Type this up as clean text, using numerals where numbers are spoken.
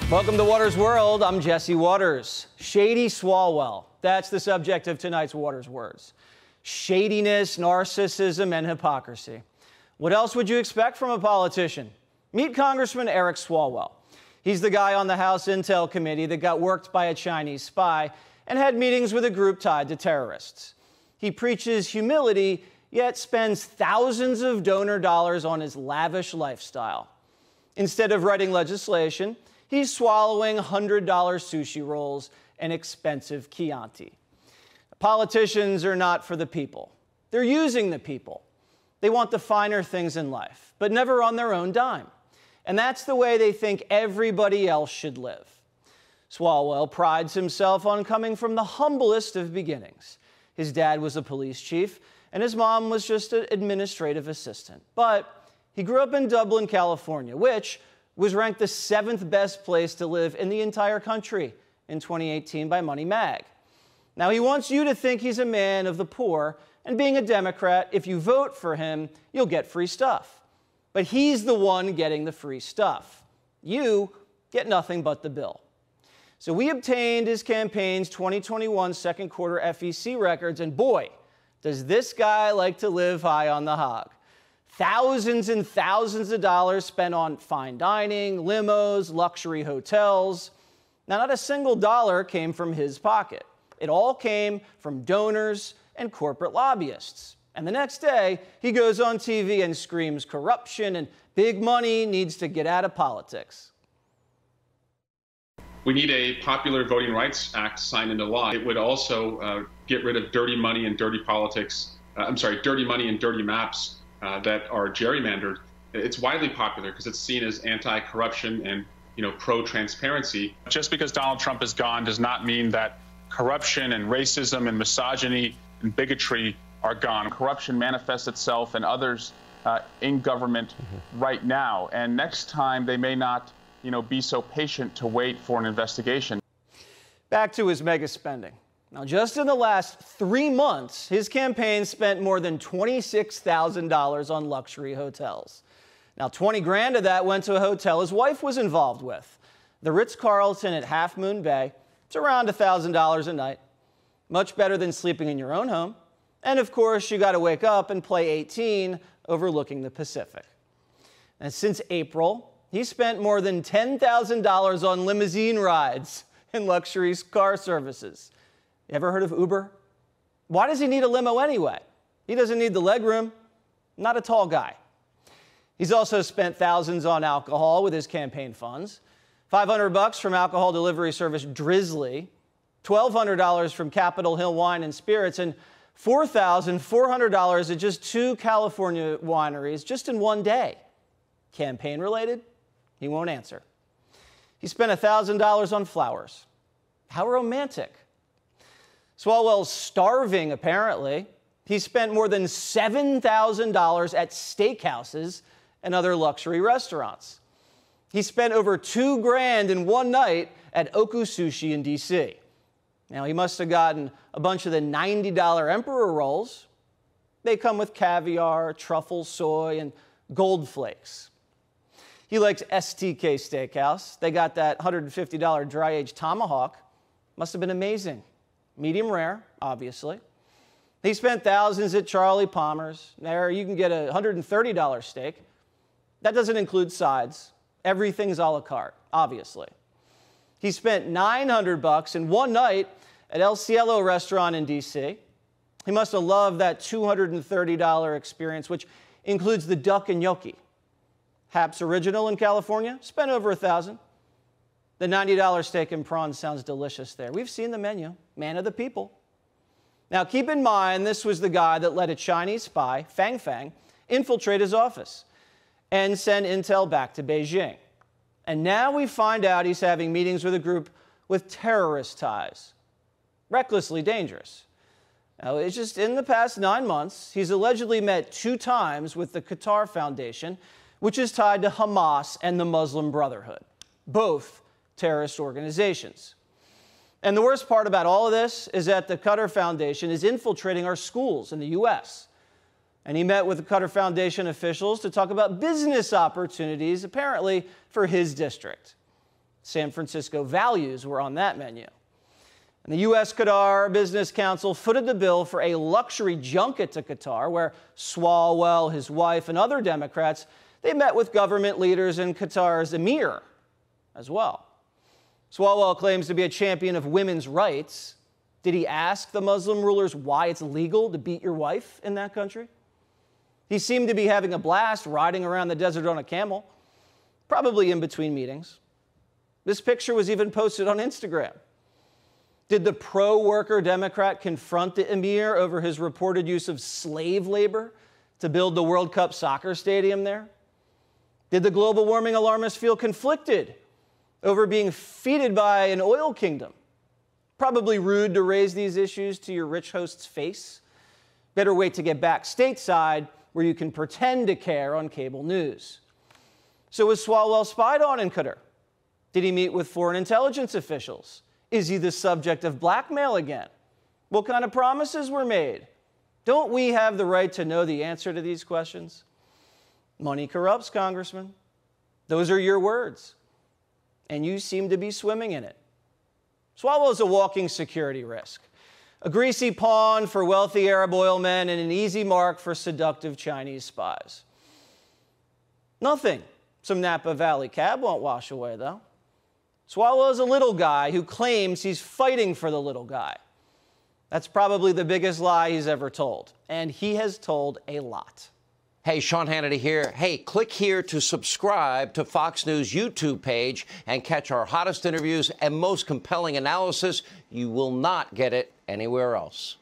Welcome to Waters World. I'm Jesse Waters. Shady Swalwell. That's the subject of tonight's Waters Words. Shadiness, narcissism, and hypocrisy. What else would you expect from a politician? Meet Congressman Eric Swalwell. He's the guy on the House Intel Committee that got worked by a Chinese spy and had meetings with a group tied to terrorists. He preaches humility, yet spends thousands of donor dollars on his lavish lifestyle. Instead of writing legislation, he's swallowing $100 sushi rolls and expensive Chianti. Politicians are not for the people. They're using the people. They want the finer things in life, but never on their own dime. And that's the way they think everybody else should live. Swalwell prides himself on coming from the humblest of beginnings. His dad was a police chief, and his mom was just an administrative assistant. But he grew up in Dublin, California, which was ranked the 7th best place to live in the entire country in 2018 by Money Mag. Now, he wants you to think he's a man of the poor, and being a Democrat, if you vote for him, you'll get free stuff. But he's the one getting the free stuff. You get nothing but the bill. So we obtained his campaign's 2021 second quarter FEC records, and boy, does this guy like to live high on the hog. Thousands and thousands of dollars spent on fine dining, limos, luxury hotels. Now, not a single dollar came from his pocket. It all came from donors and corporate lobbyists. And the next day, he goes on TV and screams corruption and big money needs to get out of politics. We need a Popular Voting Rights Act signed into law. It would also get rid of dirty money and dirty politics. Dirty money and dirty maps that are gerrymandered. It's widely popular because it's seen as anti-corruption and pro-transparency. Just because Donald Trump is gone does not mean that corruption and racism and misogyny and bigotry are gone. Corruption manifests itself and others in government right now, and next time they may not be so patient to wait for an investigation. Back to his mega spending. Now, just in the last 3 months, his campaign spent more than $26,000 on luxury hotels. Now, 20 grand of that went to a hotel his wife was involved with, the Ritz-Carlton at Half Moon Bay. It's around $1,000 a night. Much better than sleeping in your own home. And of course, you got to wake up and play 18 overlooking the Pacific. And since April, he spent more than $10,000 on limousine rides and luxury car services. You ever heard of Uber? Why does he need a limo anyway? He doesn't need the legroom. Not a tall guy. He's also spent thousands on alcohol with his campaign funds. $500 from alcohol delivery service Drizzly, $1,200 from Capitol Hill Wine and Spirits, and $4,400 at just 2 California wineries just in one day. Campaign related? He won't answer. He spent $1,000 on flowers. How romantic. Swalwell's starving, apparently. He spent more than $7,000 at steakhouses and other luxury restaurants. He spent over $2 grand in one night at Oku Sushi in D.C. Now, he must have gotten a bunch of the $90 Emperor rolls. They come with caviar, truffle, soy, and gold flakes. He likes STK Steakhouse. They got that $150 dry-aged tomahawk. Must have been amazing. Medium rare, obviously. He spent thousands at Charlie Palmer's. There you can get a $130 steak. That doesn't include sides. Everything's a la carte, obviously. He spent $900 in one night at El Cielo restaurant in D.C. He must have loved that $230 experience, which includes the duck and gnocchi. Haps Original in California, spent over $1,000. The $90 steak and prawns sounds delicious there. We've seen the menu, man of the people. Now, keep in mind, this was the guy that let a Chinese spy, Fang, infiltrate his office and send intel back to Beijing. And now we find out he's having meetings with a group with terrorist ties. Recklessly dangerous. Now, it's just in the past 9 months, he's allegedly met 2 times with the Qatar Foundation, which is tied to Hamas and the Muslim Brotherhood, both terrorist organizations. And the worst part about all of this is that the Qatar Foundation is infiltrating our schools in the U.S. And he met with the Qatar Foundation officials to talk about business opportunities, apparently, for his district. San Francisco values were on that menu. And the U.S. Qatar Business Council footed the bill for a luxury junket to Qatar, where Swalwell, his wife, and other Democrats, they met with government leaders and Qatar's emir as well. Swalwell claims to be a champion of women's rights. Did he ask the Muslim rulers why it's legal to beat your wife in that country? He seemed to be having a blast riding around the desert on a camel, probably in between meetings. This picture was even posted on Instagram. Did the pro-worker Democrat confront the emir over his reported use of slave labor to build the World Cup soccer stadium there? Did the global warming alarmist feel conflicted over being feted by an oil kingdom? Probably rude to raise these issues to your rich host's face. Better wait to get back stateside where you can pretend to care on cable news. So was Swalwell spied on in Qatar? Did he meet with foreign intelligence officials? Is he the subject of blackmail again? What kind of promises were made? Don't we have the right to know the answer to these questions? Money corrupts, Congressman. Those are your words. And you seem to be swimming in it. Swalwell is a walking security risk, a greasy pawn for wealthy Arab oil men and an easy mark for seductive Chinese spies. Nothing some Napa Valley cab won't wash away, though. Swalwell is a little guy who claims he's fighting for the little guy. That's probably the biggest lie he's ever told, and he has told a lot. Hey, Sean Hannity here. Hey, click here to subscribe to Fox News YouTube page and catch our hottest interviews and most compelling analysis. You will not get it anywhere else.